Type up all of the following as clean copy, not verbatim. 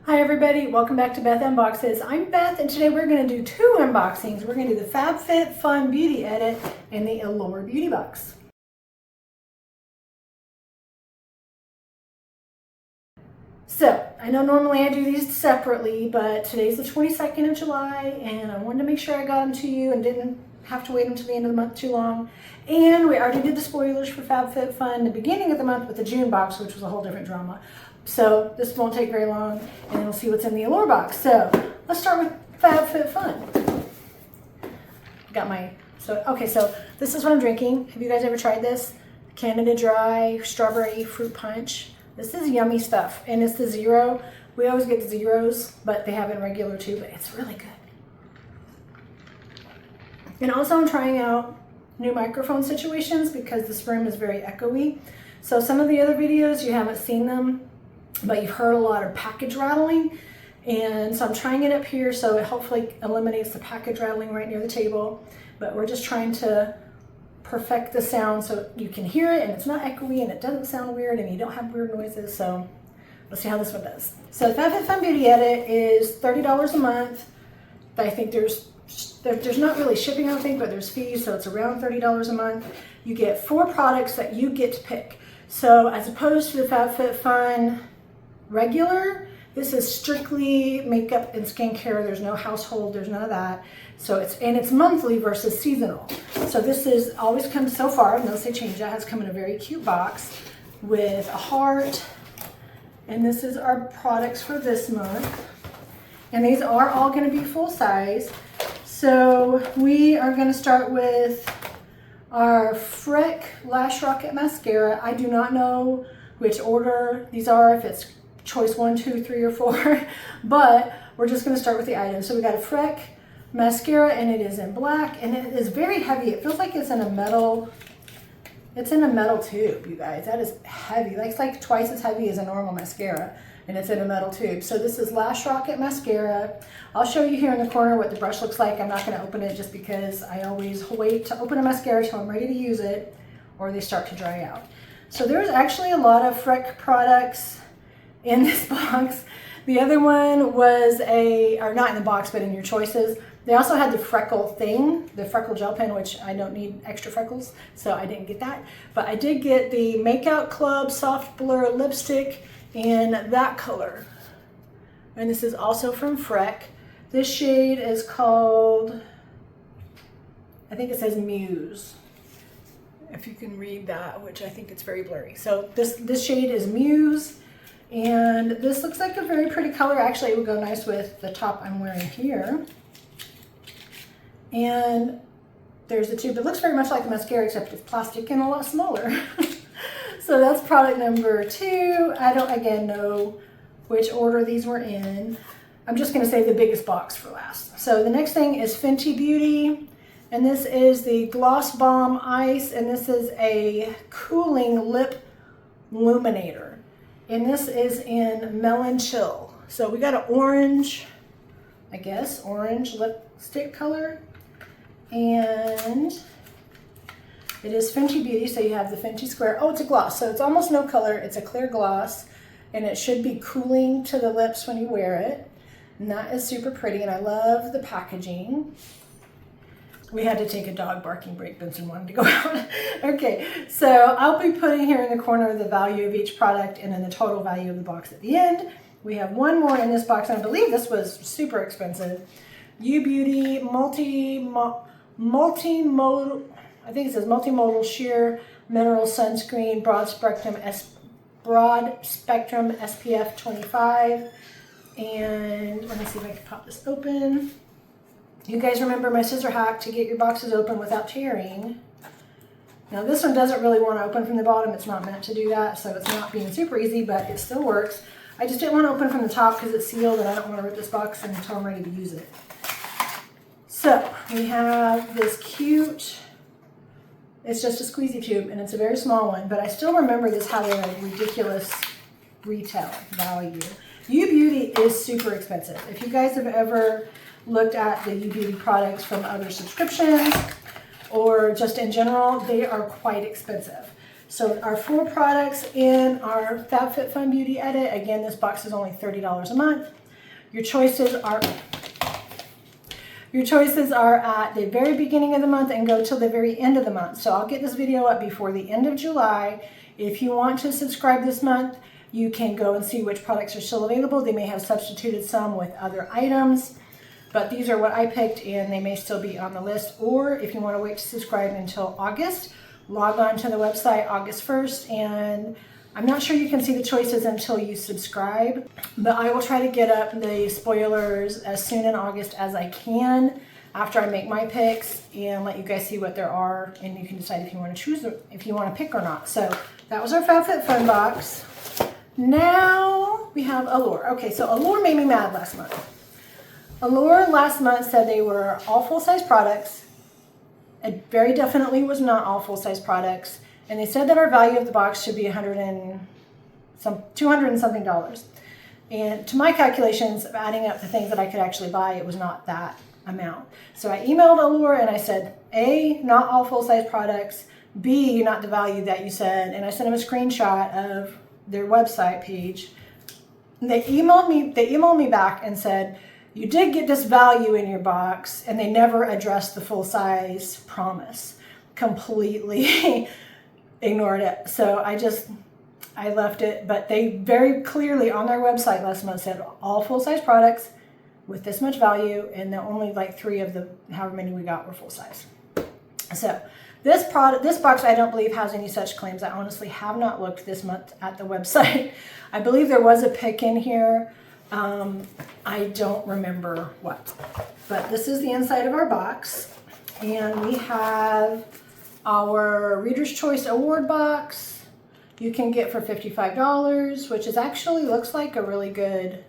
Hi everybody, welcome back to Beth Unboxes. I'm Beth and today we're going to do two unboxings. We're going to do the FabFitFun Beauty Edit and the Allure Beauty Box. So, I know normally I do these separately, but today's the 22nd of July and I wanted to make sure I got them to you and didn't have to wait until the end of the month too long. And we already did the spoilers for FabFitFun the beginning of the month with the June box, which was a whole different drama. So this won't take very long and we'll see what's in the Allure box. So let's start with FabFitFun. So this is what I'm drinking. Have you guys ever tried this? Canada Dry Strawberry Fruit Punch. This is yummy stuff and it's the zero. We always get the zeros, but they have it in regular too, but it's really good. And also I'm trying out new microphone situations because this room is very echoey. So some of the other videos you haven't seen them, but you've heard a lot of package rattling, and so I'm trying it up here so it hopefully eliminates the package rattling right near the table. But we're just trying to perfect the sound so you can hear it and it's not echoey and it doesn't sound weird and you don't have weird noises. So let's see how this one does. So the FabFitFun Beauty Edit is $30 a month. I think there's not really shipping, I don't think, but there's fees, so it's around $30 a month. You get 4 products that you get to pick. So as opposed to the FabFitFun regular, this is strictly makeup and skincare. There's no household, there's none of that. So it's monthly versus seasonal. So this is always come so far, unless they change that, has come in a very cute box with a heart. And this is our products for this month. And these are all going to be full size. So we are going to start with our Freck Lash Rocket Mascara. I do not know which order these are, if it's choice 1, 2, 3, or 4, but we're just going to start with the items. So we got a Freck mascara and it is in black and it is very heavy. It feels like it's in a metal, tube, you guys. That is heavy. It's like twice as heavy as a normal mascara and it's in a metal tube. So this is Lash Rocket Mascara. I'll show you here in the corner what the brush looks like. I'm not going to open it just because I always wait to open a mascara till I'm ready to use it or they start to dry out. So there's actually a lot of Freck products in this box. The other one was or not in the box, but in your choices. They also had the freckle thing, the freckle gel pen, which I don't need extra freckles, so I didn't get that. But I did get the Makeout Club Soft Blur Lipstick in that color. And this is also from Freck. This shade is called, I think it says Muse, if you can read that, which I think it's very blurry. So this shade is Muse. And this looks like a very pretty color. Actually, it would go nice with the top I'm wearing here. And there's the tube. It looks very much like a mascara, except it's plastic and a lot smaller. So that's product number 2. I don't, again, know which order these were in. I'm just going to save the biggest box for last. So the next thing is Fenty Beauty. And this is the Gloss Bomb Ice. And this is a cooling lip illuminator. And this is in Melon Chill. So we got an orange, I guess, orange lipstick color. And it is Fenty Beauty, so you have the Fenty Square. Oh, it's a gloss, so it's almost no color. It's a clear gloss, and it should be cooling to the lips when you wear it. And that is super pretty, and I love the packaging. We had to take a dog barking break. Benson wanted to go out. Okay, so I'll be putting here in the corner the value of each product and then the total value of the box at the end. We have one more in this box, and I believe this was super expensive. U Beauty multimodal, I think it says multimodal sheer mineral sunscreen, broad spectrum SPF 25. And let me see if I can pop this open. You guys remember my scissor hack to get your boxes open without tearing. Now this one doesn't really want to open from the bottom. It's not meant to do that, so it's not being super easy, but it still works. I just didn't want to open from the top because it's sealed and I don't want to rip this box until I'm ready to use it. So we have this cute, it's just a squeezy tube and it's a very small one, but I still remember this having a ridiculous retail value. U Beauty is super expensive. If you guys have ever looked at the U Beauty products from other subscriptions or just in general, they are quite expensive. So our 4 products in our FabFitFun Beauty edit, again, this box is only $30 a month. Your choices are at the very beginning of the month and go till the very end of the month. So I'll get this video up before the end of July. If you want to subscribe this month, you can go and see which products are still available. They may have substituted some with other items, but these are what I picked and they may still be on the list. Or if you want to wait to subscribe until August, log on to the website August 1st, and I'm not sure you can see the choices until you subscribe, but I will try to get up the spoilers as soon in August as I can after I make my picks and let you guys see what there are, and you can decide if you want to choose, if you want to pick or not. So that was our FabFitFun box. Now we have Allure. Okay, so Allure made me mad last month. Allure last month said they were all full-size products. It very definitely was not all full-size products. And they said that our value of the box should be $200 and something dollars. And to my calculations of adding up the things that I could actually buy, it was not that amount. So I emailed Allure and I said, A, not all full-size products, B, not the value that you said, and I sent them a screenshot of their website page. And they emailed me back and said, you did get this value in your box, and they never addressed the full-size promise. Completely ignored it. So I left it, but they very clearly on their website last month said all full-size products with this much value, and the only like 3 of the however many we got were full-size. So this box I don't believe has any such claims. I honestly have not looked this month at the website. I believe there was a pick in here. I don't remember what, but this is the inside of our box, and we have our Reader's Choice Award box you can get for $55, which is actually looks like a really good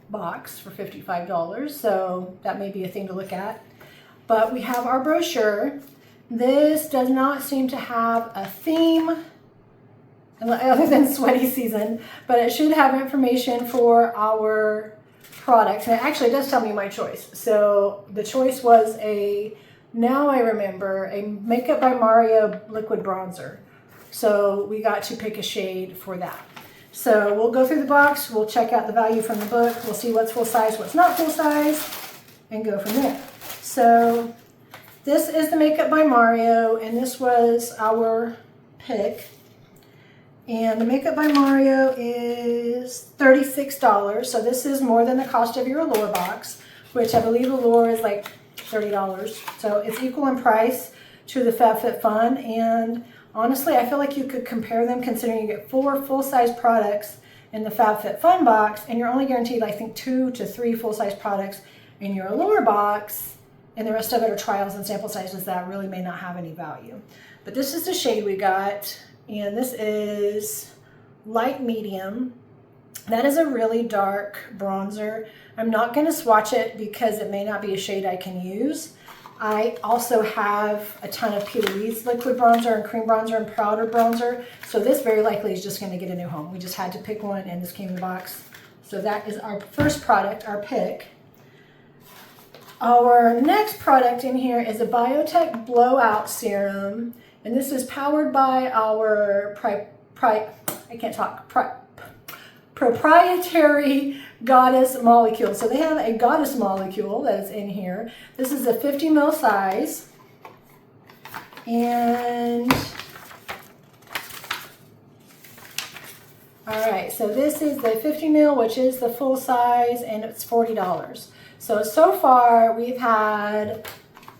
box for $55, so that may be a thing to look at. But we have our brochure. This does not seem to have a theme other than sweaty season, but it should have information for our products. And it actually does tell me my choice. So the choice was now I remember, a Makeup by Mario liquid bronzer. So we got to pick a shade for that. So we'll go through the box, we'll check out the value from the book, we'll see what's full size, what's not full size, and go from there. So this is the Makeup by Mario, and this was our pick. And the Makeup by Mario is $36, so this is more than the cost of your Allure box, which I believe Allure is like $30. So it's equal in price to the FabFitFun, and honestly, I feel like you could compare them considering you get 4 full-size products in the FabFitFun box, and you're only guaranteed, I think, 2 to 3 full-size products in your Allure box, and the rest of it are trials and sample sizes that really may not have any value. But this is the shade we got. And this is light medium. That is a really dark bronzer. I'm not going to swatch it because it may not be a shade I can use. I also have a ton of Peter Reed's liquid bronzer and cream bronzer and powder bronzer. So this very likely is just going to get a new home. We just had to pick one and this came in the box. So that is our first product, our pick. Our next product in here is a Biotech Blowout Serum. And this is powered by our proprietary Goddess molecule. So they have a Goddess molecule that is in here. This is a 50 ml size. And all right, so this is the 50 ml, which is the full size, and it's $40. So far we've had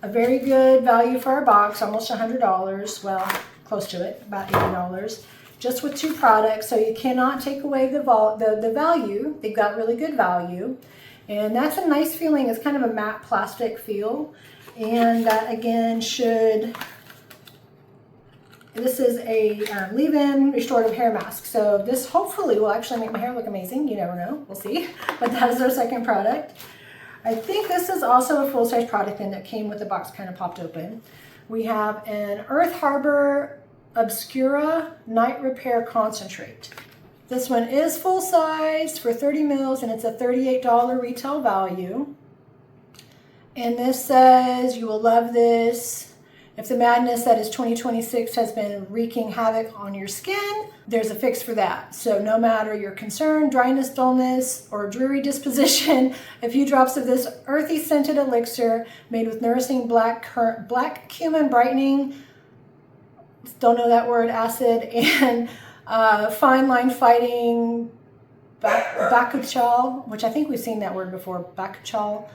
a very good value for our box, almost $100, well, close to it, about $80, just with 2 products. So you cannot take away the value. They've got really good value. And that's a nice feeling. It's kind of a matte plastic feel. And that again this is a leave-in restorative hair mask. So this hopefully will actually make my hair look amazing. You never know, we'll see. But that is our second product. I think this is also a full-size product and that came with the box kind of popped open. We have an Earth Harbor Obscura Night Repair Concentrate. This one is full-size for 30 mils and it's a $38 retail value. And this says, you will love this. If the madness that is 2026 has been wreaking havoc on your skin, there's a fix for that. So no matter your concern, dryness, dullness, or dreary disposition, a few drops of this earthy scented elixir made with nourishing black cumin brightening, don't know that word, acid, and fine line fighting bakuchiol, which I think we've seen that word before, bakuchiol,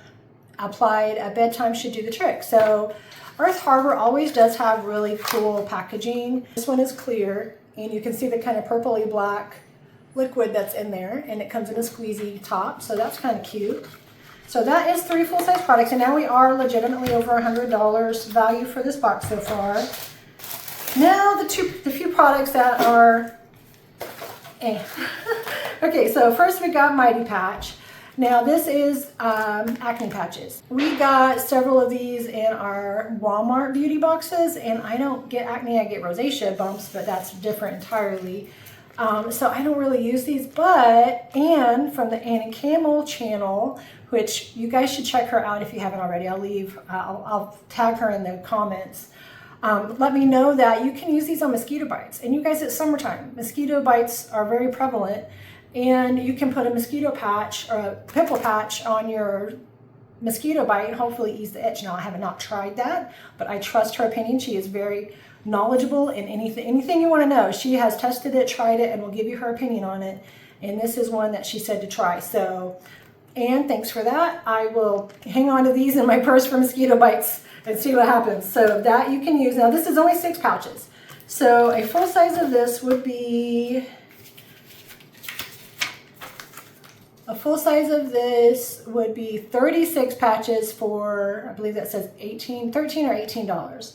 applied at bedtime should do the trick. So Earth Harbor always does have really cool packaging. This one is clear, and you can see the kind of purpley black liquid that's in there, and it comes in a squeezy top, so that's kind of cute. So that is 3 full-size products, and now we are legitimately over $100 value for this box so far. Now the few products that are Okay, so first we got Mighty Patch. Now this is acne patches. We got several of these in our Walmart beauty boxes, and I don't get acne, I get rosacea bumps, but that's different entirely. So I don't really use these, but Anne from the Annie Camel channel, which you guys should check her out if you haven't already. I'll tag her in the comments. Let me know that you can use these on mosquito bites. And you guys, it's summertime. Mosquito bites are very prevalent, and you can put a mosquito patch or a pimple patch on your mosquito bite and hopefully ease the itch. Now, I have not tried that, but I trust her opinion. She is very knowledgeable in anything you want to know. She has tested it, tried it, and will give you her opinion on it. And this is one that she said to try. So, Anne, thanks for that. I will hang on to these in my purse for mosquito bites and see what happens. So that you can use. Now, this is only 6 pouches. So a full size of this would be, a full size of this would be 36 patches for, I believe that says $13 or $18.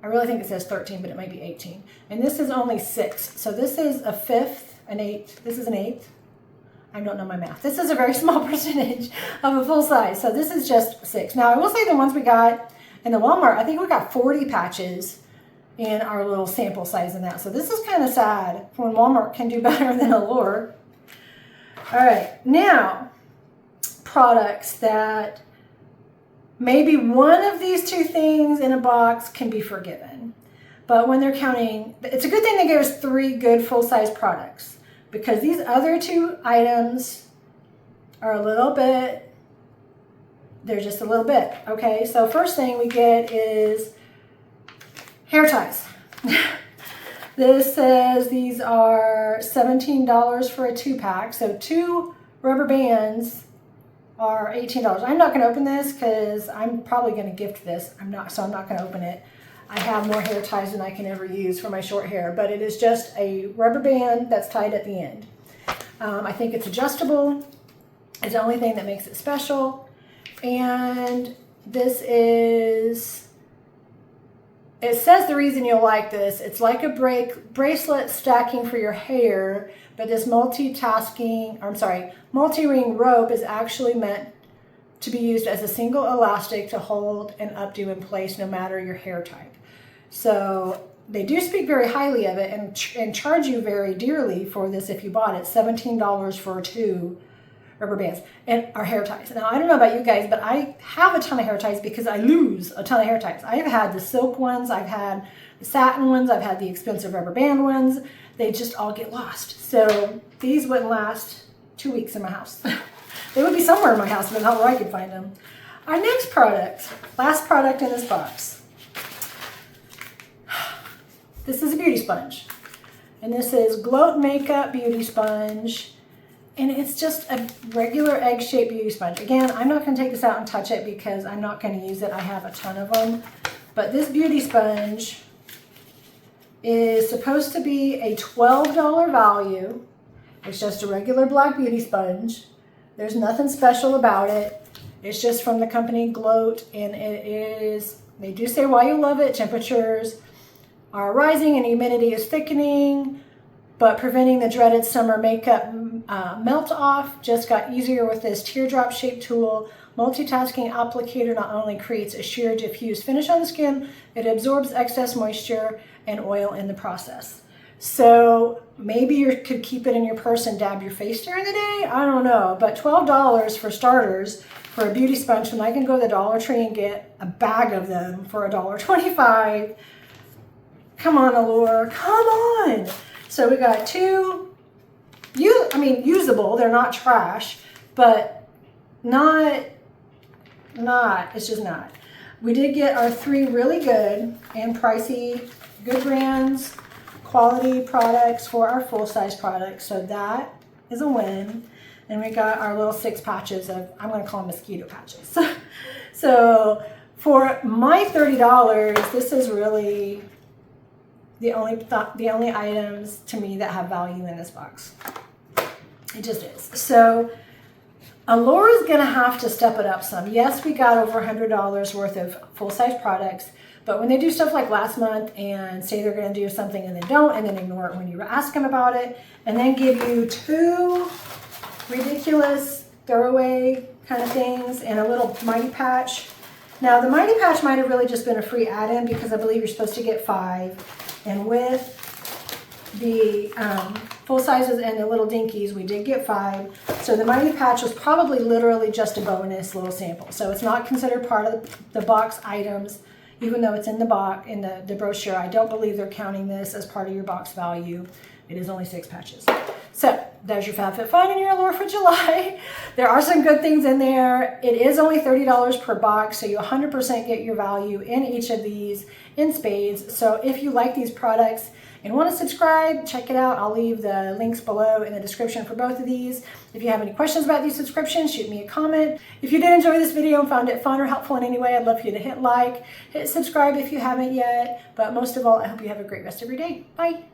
I really think it says 13, but it might be 18. And this is only 6. So this is a fifth, an eighth. This is an eighth. I don't know my math. This is a very small percentage of a full size. So this is just 6. Now, I will say the ones we got in the Walmart, I think we got 40 patches in our little sample size in that. So this is kind of sad when Walmart can do better than Allure. All right, now, products that maybe one of these 2 things in a box can be forgiven. But when they're counting, it's a good thing they gave us 3 good full-size products, because these other 2 items are a little bit, they're just a little bit, okay? So first thing we get is hair ties. This says these are $17 for a 2-pack. So 2 rubber bands are $18. I'm not going to open this because I'm probably going to gift this. I'm not going to open it. I have more hair ties than I can ever use for my short hair, but it is just a rubber band that's tied at the end. I think it's adjustable. It's the only thing that makes it special. And this is, it says the reason you'll like this, it's like a bracelet stacking for your hair, but this multi-ring rope is actually meant to be used as a single elastic to hold and updo in place no matter your hair type. So they do speak very highly of it and charge you very dearly for this if you bought it, $17 for 2 rubber bands and our hair ties. Now, I don't know about you guys, but I have a ton of hair ties because I lose a ton of hair ties. I've had the silk ones, I've had the satin ones, I've had the expensive rubber band ones. They just all get lost. So these wouldn't last 2 weeks in my house. They would be somewhere in my house, but not where I could find them. Our next product, last product in this box. This is a beauty sponge. And this is Gloat Makeup Beauty Sponge. And it's just a regular egg-shaped beauty sponge. Again, I'm not going to take this out and touch it because I'm not going to use it. I have a ton of them. But this beauty sponge is supposed to be a $12 value. It's just a regular black beauty sponge. There's nothing special about it. It's just from the company Gloat, and it is, they do say why you love it. Temperatures are rising and humidity is thickening, but preventing the dreaded summer makeup melt off just got easier with this teardrop shaped tool. Multitasking applicator not only creates a sheer diffused finish on the skin, it absorbs excess moisture and oil in the process. So maybe you could keep it in your purse and dab your face during the day. I don't know, but $12 for starters for a beauty sponge when I can go to the Dollar Tree and get a bag of them for $1.25. Come on, Allure, come on. So we got two, usable, they're not trash, but it's just not. We did get our 3 really good and pricey, good brands, quality products for our full-size products. So that is a win. And we got our little 6 patches of, I'm going to call them mosquito patches. So for my $30, this is really the only items to me that have value in this box. It just is. So Allure is going to have to step it up some. Yes, we got over $100 worth of full-size products, but when they do stuff like last month and say they're going to do something and they don't, and then ignore it when you ask them about it, and then give you 2 ridiculous throwaway kind of things and a little Mighty Patch. Now, the Mighty Patch might have really just been a free add-in because I believe you're supposed to get 5. And with the full sizes and the little dinkies, we did get 5. So the Mighty Patch was probably literally just a bonus little sample. So it's not considered part of the box items, even though it's in the box, in the brochure. I don't believe they're counting this as part of your box value. It is only 6 patches. So there's your FabFitFun and your Allure for July. There are some good things in there. It is only $30 per box, so you 100% get your value in each of these in spades. So if you like these products and want to subscribe, check it out. I'll leave the links below in the description for both of these. If you have any questions about these subscriptions, shoot me a comment. If you did enjoy this video and found it fun or helpful in any way, I'd love for you to hit like, hit subscribe if you haven't yet. But most of all, I hope you have a great rest of your day. Bye.